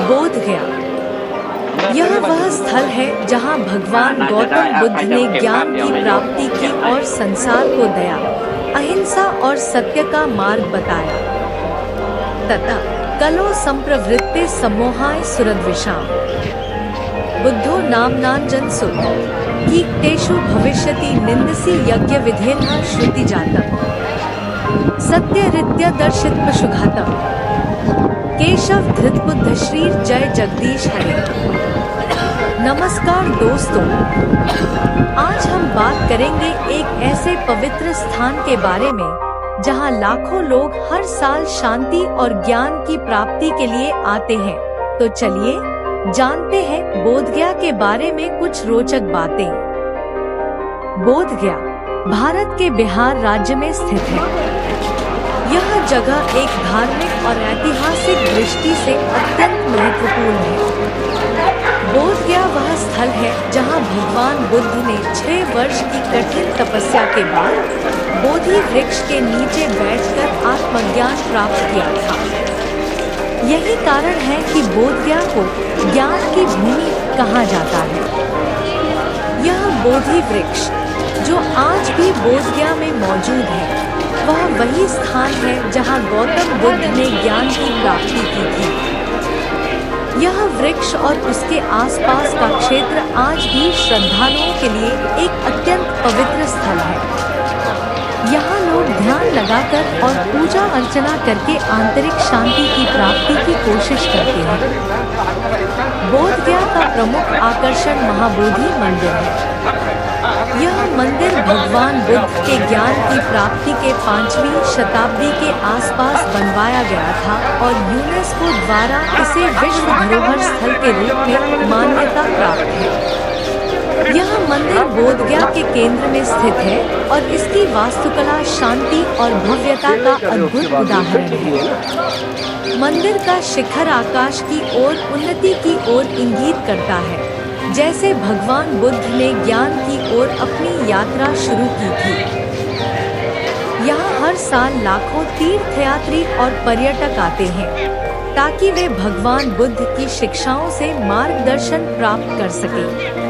बोध गया। यह वह स्थल है जहाँ भगवान गौतम बुद्ध ने ज्ञान की प्राप्ति की और संसार को दया, अहिंसा और सत्य का मार्ग बताया। तथा कलो संप्रवृत्ते सम्मोहाय सुरद्विषाम् बुद्धो नाम्नाञ्जनसु कीक्तेषु भविष्यति निन्दसि यज्ञ विधेनः श्रुति जातम् सत्यरीत्या दर्शित पशुघातम् केशव धृत बुद्ध श्री जय जगदीश हरे। नमस्कार दोस्तों, आज हम बात करेंगे एक ऐसे पवित्र स्थान के बारे में जहां लाखों लोग हर साल शांति और ज्ञान की प्राप्ति के लिए आते हैं। तो चलिए जानते हैं बोधगया के बारे में कुछ रोचक बातें। बोधगया भारत के बिहार राज्य में स्थित है। यह जगह एक धार्मिक और ऐतिहासिक दृष्टि से अत्यंत महत्वपूर्ण है। बोधगया वह स्थल है जहां भगवान बुद्ध ने 6 वर्ष की कठिन तपस्या के बाद बोधि वृक्ष के नीचे बैठकर आत्मज्ञान प्राप्त किया था। यही कारण है कि बोधगया को ज्ञान की भूमि कहा जाता है। यह बोधि वृक्ष जो आज भी बोधगया में मौजूद है, वह वही स्थान है जहां गौतम बुद्ध ने ज्ञान की प्राप्ति की थी। यह वृक्ष और उसके आसपास का क्षेत्र आज भी श्रद्धालुओं के लिए एक अत्यंत पवित्र स्थल है। यहाँ लोग ध्यान लगाकर और पूजा अर्चना करके आंतरिक शांति की प्राप्ति की कोशिश करते हैं। बोधगया का प्रमुख आकर्षण महाबोधि मंदिर है। यह मंदिर भगवान बुद्ध के ज्ञान की प्राप्ति के 5वीं शताब्दी के आसपास बनवाया गया था और यूनेस्को द्वारा इसे विश्व धरोहर स्थल के रूप में मान्यता प्राप्त है। यह मंदिर बोधगया के केंद्र में स्थित है और इसकी वास्तुकला शांति और भव्यता का अद्भुत उदाहरण है। मंदिर का शिखर आकाश की ओर उन्नति की ओर इंगित करता है, जैसे भगवान बुद्ध ने ज्ञान की ओर अपनी यात्रा शुरू की थी। यहाँ हर साल लाखों तीर्थयात्री और पर्यटक आते हैं ताकि वे भगवान बुद्ध की शिक्षाओं से मार्गदर्शन प्राप्त कर सकें।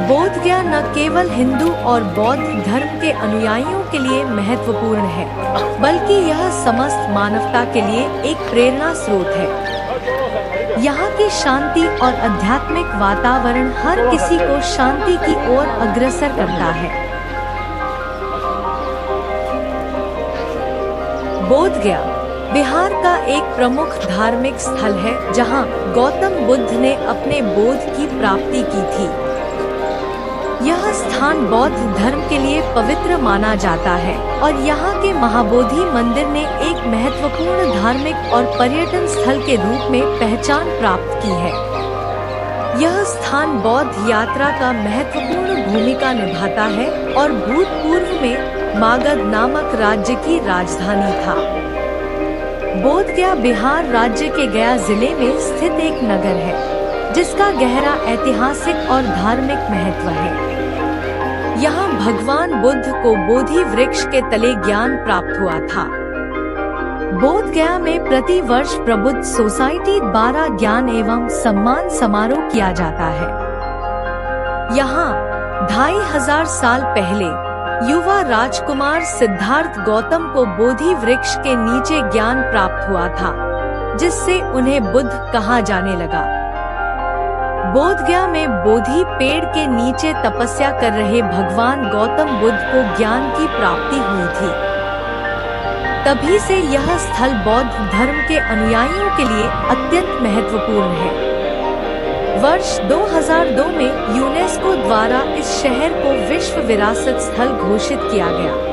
बोधगया न केवल हिंदू और बौद्ध धर्म के अनुयायियों के लिए महत्वपूर्ण है, बल्कि यह समस्त मानवता के लिए एक प्रेरणा स्रोत है। यहाँ की शांति और आध्यात्मिक वातावरण हर किसी को शांति की ओर अग्रसर करता है। बोधगया बिहार का एक प्रमुख धार्मिक स्थल है जहाँ गौतम बुद्ध ने अपने बोध की प्राप्ति की थी। यह स्थान बौद्ध धर्म के लिए पवित्र माना जाता है और यहाँ के महाबोधि मंदिर ने एक महत्वपूर्ण धार्मिक और पर्यटन स्थल के रूप में पहचान प्राप्त की है। यह स्थान बौद्ध यात्रा का महत्वपूर्ण भूमिका निभाता है और भूतपूर्व में मागध नामक राज्य की राजधानी था। बोधगया बिहार राज्य के गया जिले में स्थित एक नगर है जिसका गहरा ऐतिहासिक और धार्मिक महत्व है। यहाँ भगवान बुद्ध को बोधि वृक्ष के तले ज्ञान प्राप्त हुआ था। बोधगया में प्रति वर्ष प्रबुद्ध सोसाइटी 12 ज्ञान एवं सम्मान समारोह किया जाता है। यहाँ 2500 साल पहले युवा राजकुमार सिद्धार्थ गौतम को बोधि वृक्ष के नीचे ज्ञान प्राप्त हुआ था, जिससे उन्हें बुद्ध कहा जाने लगा। बोधगया में बोधि पेड़ के नीचे तपस्या कर रहे भगवान गौतम बुद्ध को ज्ञान की प्राप्ति हुई थी। तभी से यह स्थल बौद्ध धर्म के अनुयायियों के लिए अत्यंत महत्वपूर्ण है। वर्ष 2002 में यूनेस्को द्वारा इस शहर को विश्व विरासत स्थल घोषित किया गया।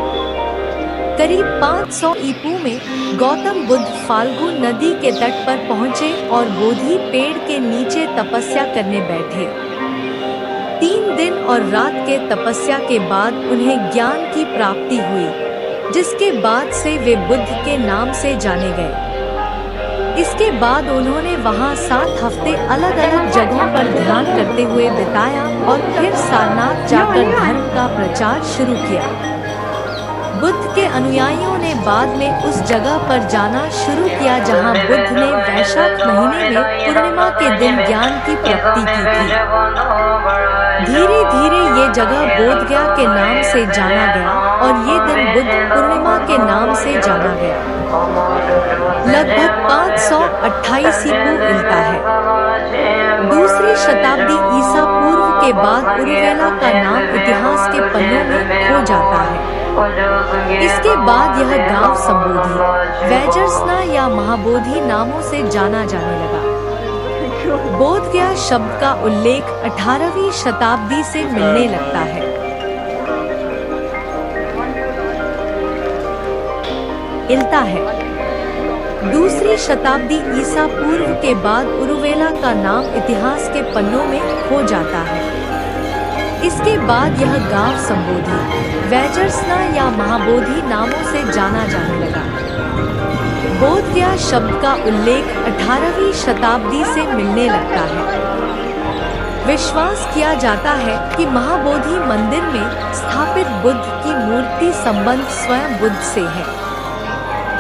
करीब 500 ईपू में गौतम बुद्ध फाल्गु नदी के तट पर पहुँचे और बोधि पेड़ के नीचे तपस्या करने बैठे। 3 दिन और रात के तपस्या के बाद उन्हें ज्ञान की प्राप्ति हुई, जिसके बाद से वे बुद्ध के नाम से जाने गए। इसके बाद उन्होंने वहां 7 हफ्ते अलग अलग जगहों पर ध्यान करते हुए बिताया और फिर सारनाथ जाकर धर्म का प्रचार शुरू किया। बुद्ध के अनुयायियों ने बाद में उस जगह पर जाना शुरू किया जहां बुद्ध ने वैशाख महीने में पूर्णिमा के दिन ज्ञान की प्राप्ति की थी। धीरे धीरे ये जगह बोधगया के नाम से जाना गया और ये दिन बुद्ध पूर्णिमा के नाम से जाना गया। लगभग 528 ईपू मिलता है। दूसरी शताब्दी ईसा पूर्व के बाद उरुवेला का नाम इतिहास के पन्नों में खो जाता है। इसके बाद यह गांव संबोधि, वैजरसना या महाबोधि नामों से जाना जाने लगा। बोधगया शब्द का उल्लेख 18वीं शताब्दी से मिलने लगता है। इल्ता है। दूसरी शताब्दी ईसा पूर्व के बाद उरुवेला का नाम इतिहास के पन्नों में खो जाता है। इसके बाद यह गांव संबोधि, वैजरसना या महाबोधि नामों से जाना जाने लगा। बोधगया शब्द का उल्लेख 18वीं शताब्दी से मिलने लगता है। विश्वास किया जाता है कि महाबोधि मंदिर में स्थापित बुद्ध की मूर्ति संबंध स्वयं बुद्ध से है।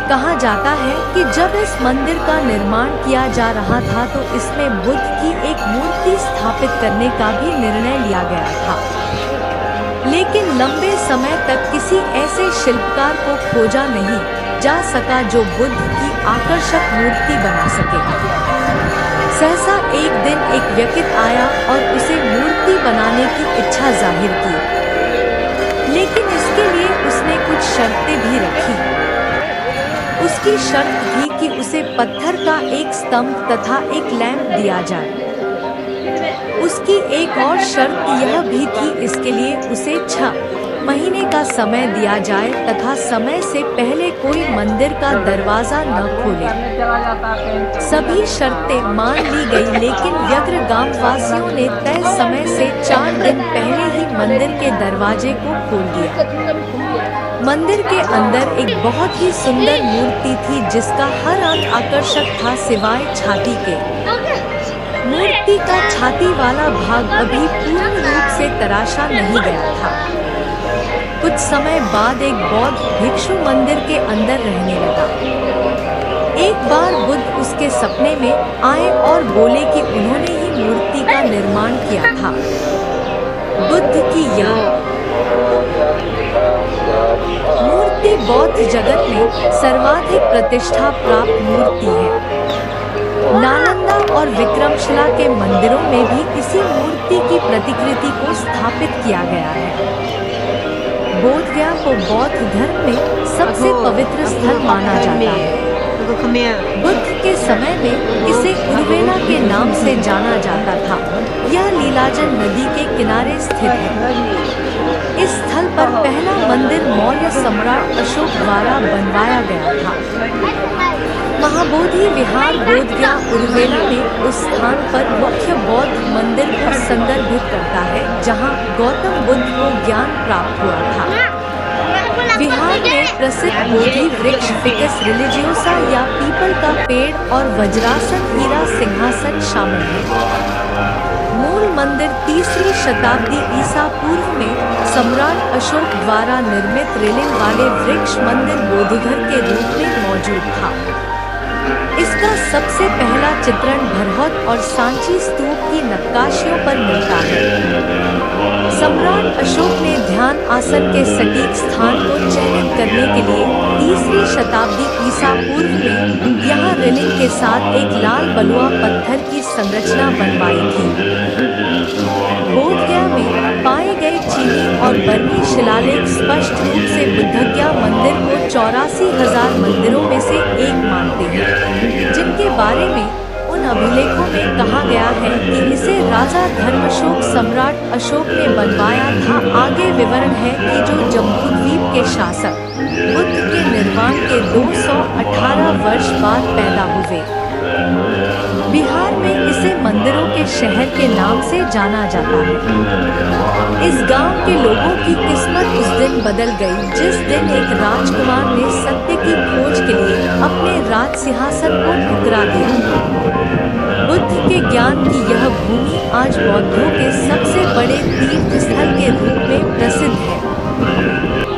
कहा जाता है कि जब इस मंदिर का निर्माण किया जा रहा था तो इसमें बुद्ध की एक मूर्ति स्थापित करने का भी निर्णय लिया गया था, लेकिन लंबे समय तक किसी ऐसे शिल्पकार को खोजा नहीं जा सका जो बुद्ध की आकर्षक मूर्ति बना सके। सहसा एक दिन एक व्यक्ति आया और उसे मूर्ति बनाने की इच्छा जाहिर की, लेकिन इसके लिए उसने कुछ शर्तें भी रखी। उसकी शर्त थी कि उसे पत्थर का एक स्तंभ तथा एक लैंप दिया जाए। उसकी एक और शर्त यह भी थी इसके लिए उसे 6 महीने का समय दिया जाए तथा समय से पहले कोई मंदिर का दरवाजा न खोले। सभी शर्तें मान ली गई, लेकिन व्यग्र गांव वासियों ने तय समय से 4 दिन पहले ही मंदिर के दरवाजे को खोल दिया। मंदिर के अंदर एक बहुत ही सुंदर मूर्ति थी जिसका हर अंग आकर्षक था सिवाय छाती के। मूर्ति का छाती वाला भाग अभी पूर्ण रूप से तराशा नहीं गया था। कुछ समय बाद एक बौद्ध भिक्षु मंदिर के अंदर रहने लगा। एक बार बुद्ध उसके सपने में आए और बोले कि उन्होंने ही मूर्ति का निर्माण किया था। बुद्ध की यह मूर्ति बौद्ध जगत में सर्वाधिक प्रतिष्ठा प्राप्त मूर्ति है। नालंदा और विक्रमशिला के मंदिरों में भी इसी मूर्ति की प्रतिकृति को स्थापित किया गया है। बोधगया को बौद्ध धर्म में सबसे पवित्र स्थल माना जाता है। बुद्ध के समय में इसे उरुवेला के नाम से जाना जाता था। यह लीलाजन नदी के किनारे स्थित है। इस स्थल पर पहला मंदिर मौर्य सम्राट अशोक द्वारा बनवाया गया था। महाबोधि विहार बोधगया उरुवेला में उस स्थान पर मुख्य बौद्ध मंदिर को संदर्भित करता है जहां गौतम बुद्ध को ज्ञान प्राप्त हुआ था। विहार में प्रसिद्ध बोधि वृक्ष फिकस रिलिजियोसा या पीपल का पेड़ और वज्रासन हीरा सिंहासन शामिल है। मूल मंदिर 3री शताब्दी ईसा पूर्व में सम्राट अशोक द्वारा निर्मित रेलिंग वाले वृक्ष मंदिर बोधिघर के रूप में मौजूद था। इसका सबसे पहला चित्रण भरहौत और सांची स्तूप की नक्काशियों पर मिलता है। सम्राट अशोक ने ध्यान आसन के सटीक स्थान को चिह्नित करने के लिए 3री शताब्दी ईसा पूर्व में यहाँ रेलिंग के साथ एक लाल बलुआ पत्थर की संरचना बनवाई थी। बोधगया में पाए गए चीनी और बर्मी शिलालेख स्पष्ट रूप से बुद्धगया मंदिर को 84,000 मंदिरों में से एक मानते हैं, जिनके बारे में उन अभिलेखों में कहा गया है कि इसे राजा धर्मशोक सम्राट अशोक ने बनवाया था। आगे विवरण है कि जो जम्बूद्वीप के शासक बुद्ध के निर्माण के 218 वर्ष बाद पैदा हुए। बिहार में इसे मंदिरों के शहर के नाम से जाना जाता है। इस गांव के लोगों की किस्मत उस दिन बदल गई जिस दिन एक राजकुमार ने सत्य की खोज के लिए अपने राज सिंहासन को ठुकरा दिया। बुद्ध के ज्ञान की यह भूमि आज बौद्धों के सबसे बड़े तीर्थ स्थल के रूप में प्रसिद्ध है।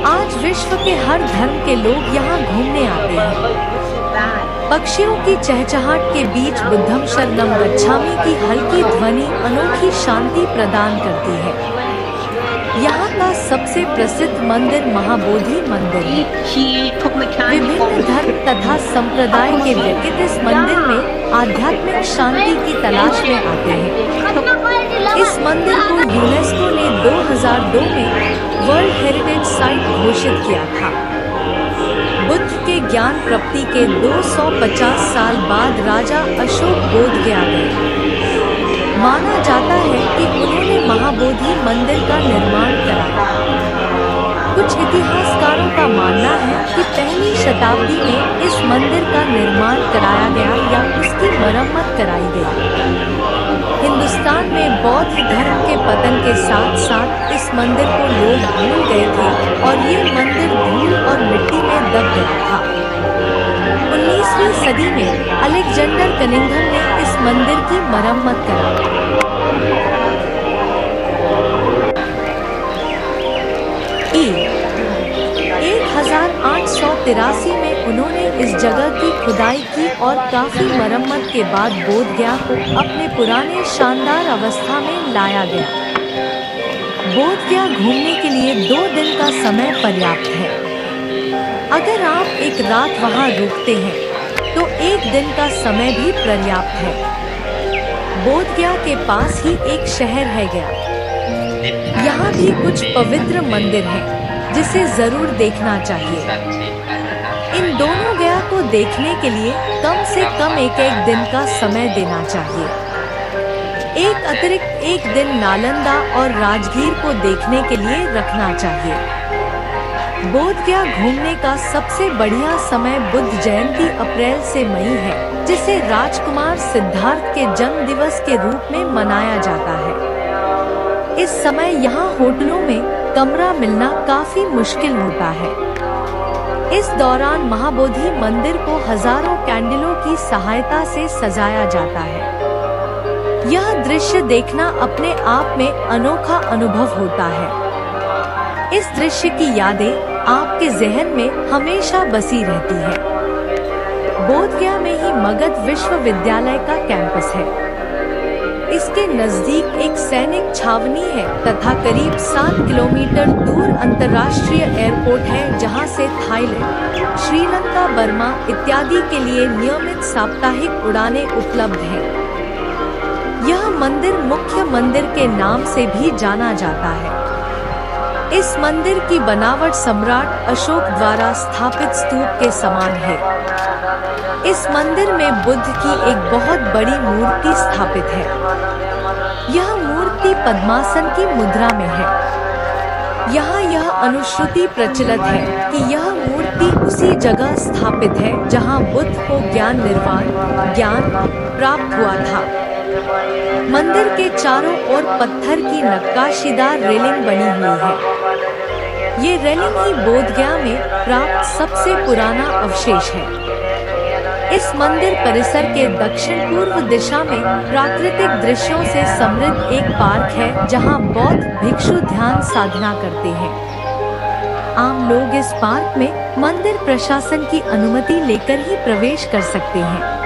आज विश्व के हर धर्म के लोग यहाँ घूमने आते हैं। पक्षियों की चहचहाट के बीच बुद्धम शरणम गच्छामि की हल्की ध्वनि अनोखी शांति प्रदान करती है। यहाँ का सबसे प्रसिद्ध मंदिर महाबोधि मंदिर है। विभिन्न धर्म तथा संप्रदाय के व्यक्ति इस मंदिर में आध्यात्मिक शांति की तलाश में आते हैं। इस मंदिर को यूनेस्को ने 2002 में वर्ल्ड हेरिटेज साइट घोषित किया था। बुद्ध के ज्ञान प्राप्ति के 250 साल बाद राजा अशोक बोध गया गए। माना जाता है कि उन्होंने महाबोधि मंदिर का निर्माण कराया। कुछ इतिहासकारों का मानना है कि पहली शताब्दी में इस मंदिर का निर्माण कराया गया या उसकी मरम्मत कराई गई। हिंदुस्तान में बौद्ध धर्म के पतन के साथ साथ इस मंदिर को लोग भूल गए थे और ये मंदिर धूल और मिट्टी में दब गया था। 19वीं सदी में अलेक्जेंडर कनिंघम ने इस मंदिर की मरम्मत कराई। 1883 में उन्होंने इस जगह की खुदाई की और काफी मरम्मत के बाद बोध गया को अपने पुराने शानदार अवस्था में लाया गया। बोध गया घूमने के लिए 2 दिन का समय पर्याप्त है। अगर आप एक रात वहां रुकते हैं तो 1 दिन का समय भी पर्याप्त है। बोध गया के पास ही एक शहर है गया। यहाँ भी कुछ पवित्र मंदिर हैं जिसे जरूर देखना चाहिए। इन दोनों गया को देखने के लिए कम से कम एक दिन का समय देना चाहिए। एक अतिरिक्त 1 दिन नालंदा और राजगीर को देखने के लिए रखना चाहिए। बोध गया घूमने का सबसे बढ़िया समय बुद्ध जयंती अप्रैल से मई है, जिसे राजकुमार सिद्धार्थ के जन्म दिवस के रूप में मनाया जाता है। इस समय यहाँ होटलों में कमरा मिलना काफी मुश्किल होता है। इस दौरान महाबोधि मंदिर को हजारों कैंडलों की सहायता से सजाया जाता है। यह दृश्य देखना अपने आप में अनोखा अनुभव होता है। इस दृश्य की यादें आपके जहन में हमेशा बसी रहती है। बोध गया में ही मगध विश्वविद्यालय का कैंपस है। इसके नजदीक एक सैनिक छावनी है तथा करीब 7 किलोमीटर दूर अंतर्राष्ट्रीय एयरपोर्ट है, जहां से थाईलैंड, श्रीलंका, बर्मा इत्यादि के लिए नियमित साप्ताहिक उड़ानें उपलब्ध हैं। यह मंदिर मुख्य मंदिर के नाम से भी जाना जाता है। इस मंदिर की बनावट सम्राट अशोक द्वारा स्थापित स्तूप के समान है। इस मंदिर में बुद्ध की एक बहुत बड़ी मूर्ति स्थापित है। यह मूर्ति पद्मासन की मुद्रा में है। यहाँ यह अनुश्रुति प्रचलित है कि यह मूर्ति उसी जगह स्थापित है जहाँ बुद्ध को ज्ञान प्राप्त हुआ था। मंदिर के चारों ओर पत्थर की नक्काशीदार रेलिंग बनी हुई है। ये रेलिंग ही बोध गया में प्राप्त सबसे पुराना अवशेष है। इस मंदिर परिसर के दक्षिण पूर्व दिशा में प्राकृतिक दृश्यों से समृद्ध एक पार्क है, जहां बौद्ध भिक्षु ध्यान साधना करते हैं। आम लोग इस पार्क में मंदिर प्रशासन की अनुमति लेकर ही प्रवेश कर सकते हैं।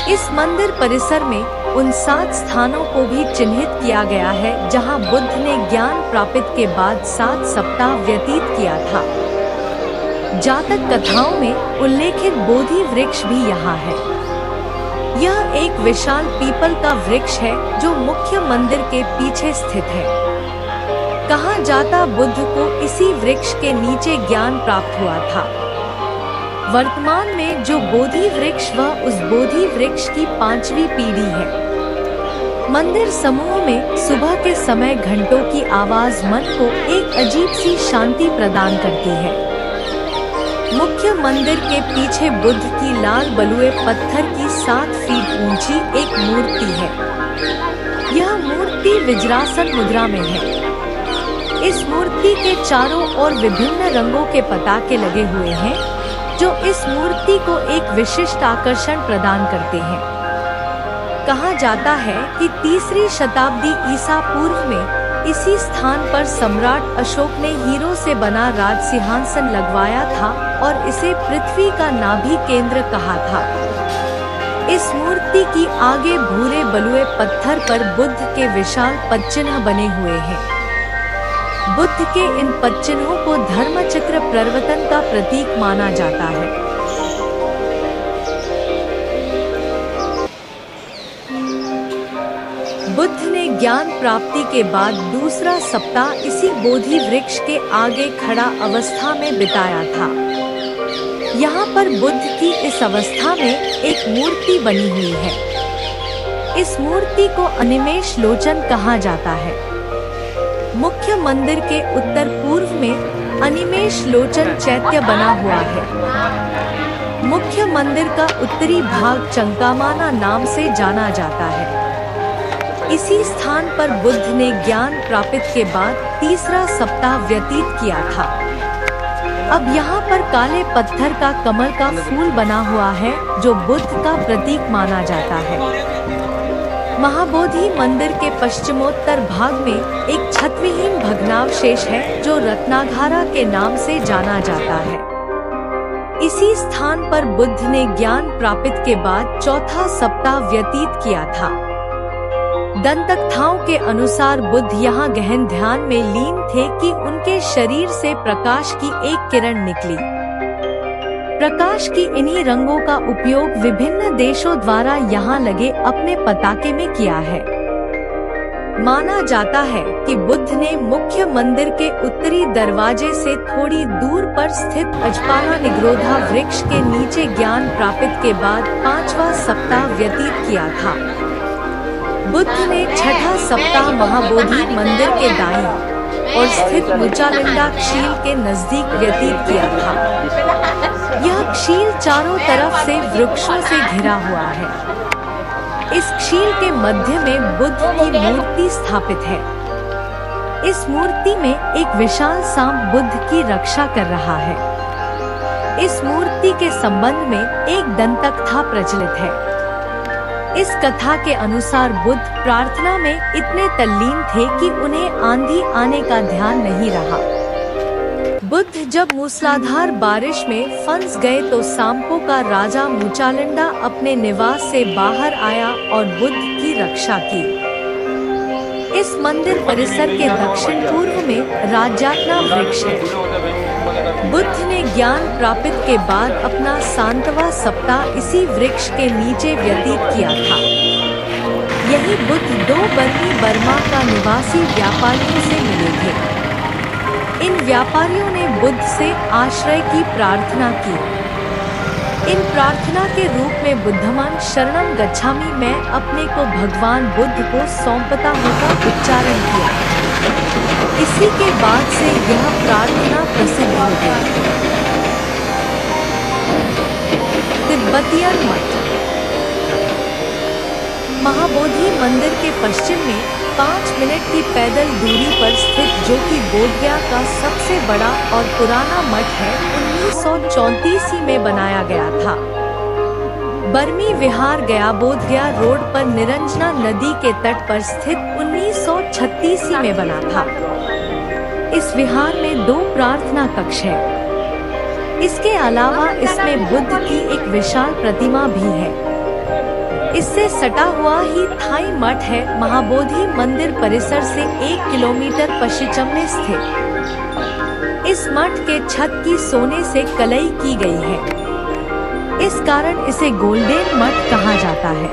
इस मंदिर परिसर में उन 7 स्थानों को भी चिन्हित किया गया है जहां बुद्ध ने ज्ञान प्राप्त के बाद 7 सप्ताह व्यतीत किया था। जातक कथाओं में उल्लेखित बोधि वृक्ष भी यहाँ है। यह एक विशाल पीपल का वृक्ष है जो मुख्य मंदिर के पीछे स्थित है। कहा जाता बुद्ध को इसी वृक्ष के नीचे ज्ञान प्राप्त हुआ था। वर्तमान में जो बोधि वृक्ष वह उस बोधि वृक्ष की 5वीं पीढ़ी है। मंदिर समूह में सुबह के समय घंटों की आवाज मन को एक अजीब सी शांति प्रदान करती है। मुख्य मंदिर के पीछे बुद्ध की लाल बलुए पत्थर की 7 फीट ऊंची एक मूर्ति है। यह मूर्ति वज्रासन मुद्रा में है। इस मूर्ति के चारों ओर विभिन्न रंगों के पताके लगे हुए हैं, जो इस मूर्ति को एक विशिष्ट आकर्षण प्रदान करते हैं। कहा जाता है कि 3री शताब्दी ईसा पूर्व में इसी स्थान पर सम्राट अशोक ने हीरो से बना राज सिंहासन लगवाया था और इसे पृथ्वी का नाभि केंद्र कहा था। इस मूर्ति की आगे भूरे बलुए पत्थर पर बुद्ध के विशाल पदचिन्ह बने हुए हैं। बुद्ध के इन पदचिन्हों को धर्मचक्र प्रवर्तन का प्रतीक माना जाता है। बुद्ध ने ज्ञान प्राप्ति के बाद दूसरा सप्ताह इसी बोधि वृक्ष के आगे खड़ा अवस्था में बिताया था। यहाँ पर बुद्ध की इस अवस्था में एक मूर्ति बनी हुई है। इस मूर्ति को अनिमेष लोचन कहा जाता है। मुख्य मंदिर के उत्तर पूर्व में अनिमेष लोचन चैत्य बना हुआ है। मुख्य मंदिर का उत्तरी भाग चंकामाना नाम से जाना जाता है। इसी स्थान पर बुद्ध ने ज्ञान प्राप्त के बाद तीसरा सप्ताह व्यतीत किया था। अब यहाँ पर काले पत्थर का कमल का फूल बना हुआ है जो बुद्ध का प्रतीक माना जाता है। महाबोधि मंदिर के पश्चिमोत्तर भाग में एक छतविहीन भग्नावशेष है जो रत्नाघारा के नाम से जाना जाता है। इसी स्थान पर बुद्ध ने ज्ञान प्राप्त के बाद चौथा सप्ताह व्यतीत किया था। दंतकथाओं के अनुसार बुद्ध यहाँ गहन ध्यान में लीन थे कि उनके शरीर से प्रकाश की एक किरण निकली। प्रकाश की इन्हीं रंगों का उपयोग विभिन्न देशों द्वारा यहाँ लगे अपने पताके में किया है। माना जाता है कि बुद्ध ने मुख्य मंदिर के उत्तरी दरवाजे से थोड़ी दूर पर स्थित अजपाना निग्रोधा वृक्ष के नीचे ज्ञान प्राप्त के बाद 5वां सप्ताह व्यतीत किया था। बुद्ध ने छठा सप्ताह महाबोधि मंदिर के दाईं और स्थित मुचालिंदा क्षील के नजदीक व्यतीत किया था। यह क्षील चारों तरफ से वृक्षों से घिरा हुआ है। इस क्षील के मध्य में बुद्ध की मूर्ति स्थापित है। इस मूर्ति में एक विशाल सांप बुद्ध की रक्षा कर रहा है। इस मूर्ति के संबंध में एक दंतकथा प्रचलित है। इस कथा के अनुसार बुद्ध प्रार्थना में इतने तल्लीन थे कि उन्हें आंधी आने का ध्यान नहीं रहा। बुद्ध जब मूसलाधार बारिश में फंस गए तो सांपों का राजा मुचालिंदा अपने निवास से बाहर आया और बुद्ध की रक्षा की। इस मंदिर परिसर के दक्षिण पूर्व में राजातना वृक्ष है। बुद्ध ने ज्ञान प्राप्त के बाद अपना 7वां सप्ताह इसी वृक्ष के नीचे व्यतीत किया था। यही बुद्ध 2 बर्मी बर्मा का निवासी व्यापारियों से मिले थे। इन व्यापारियों ने बुद्ध से आश्रय की प्रार्थना की। इन प्रार्थना के रूप में बुद्धमान शरणम गच्छामि, मैं अपने को भगवान बुद्ध को सौंपता हूँ का उच्चारण किया। इसी के बाद से यह प्रार्थना प्रसिद्ध हो गई। तिब्बतियन मठ। महाबोधि मंदिर के पश्चिम में 5 मिनट की पैदल दूरी पर स्थित जो कि बोधगया का सबसे बड़ा और पुराना मठ है, 1934 में बनाया गया था। बर्मी विहार गया बोधगया रोड पर निरंजना नदी के तट पर स्थित 1936 में बना था। इस विहार में 2 प्रार्थना कक्ष है। इसके अलावा इसमें बुद्ध की एक विशाल प्रतिमा भी है। इससे सटा हुआ ही थाई मठ है, महाबोधि मंदिर परिसर से 1 किलोमीटर पश्चिम में स्थित। इस मठ के छत की सोने से कलई की गई है। इस कारण इसे गोल्डन मठ कहा जाता है।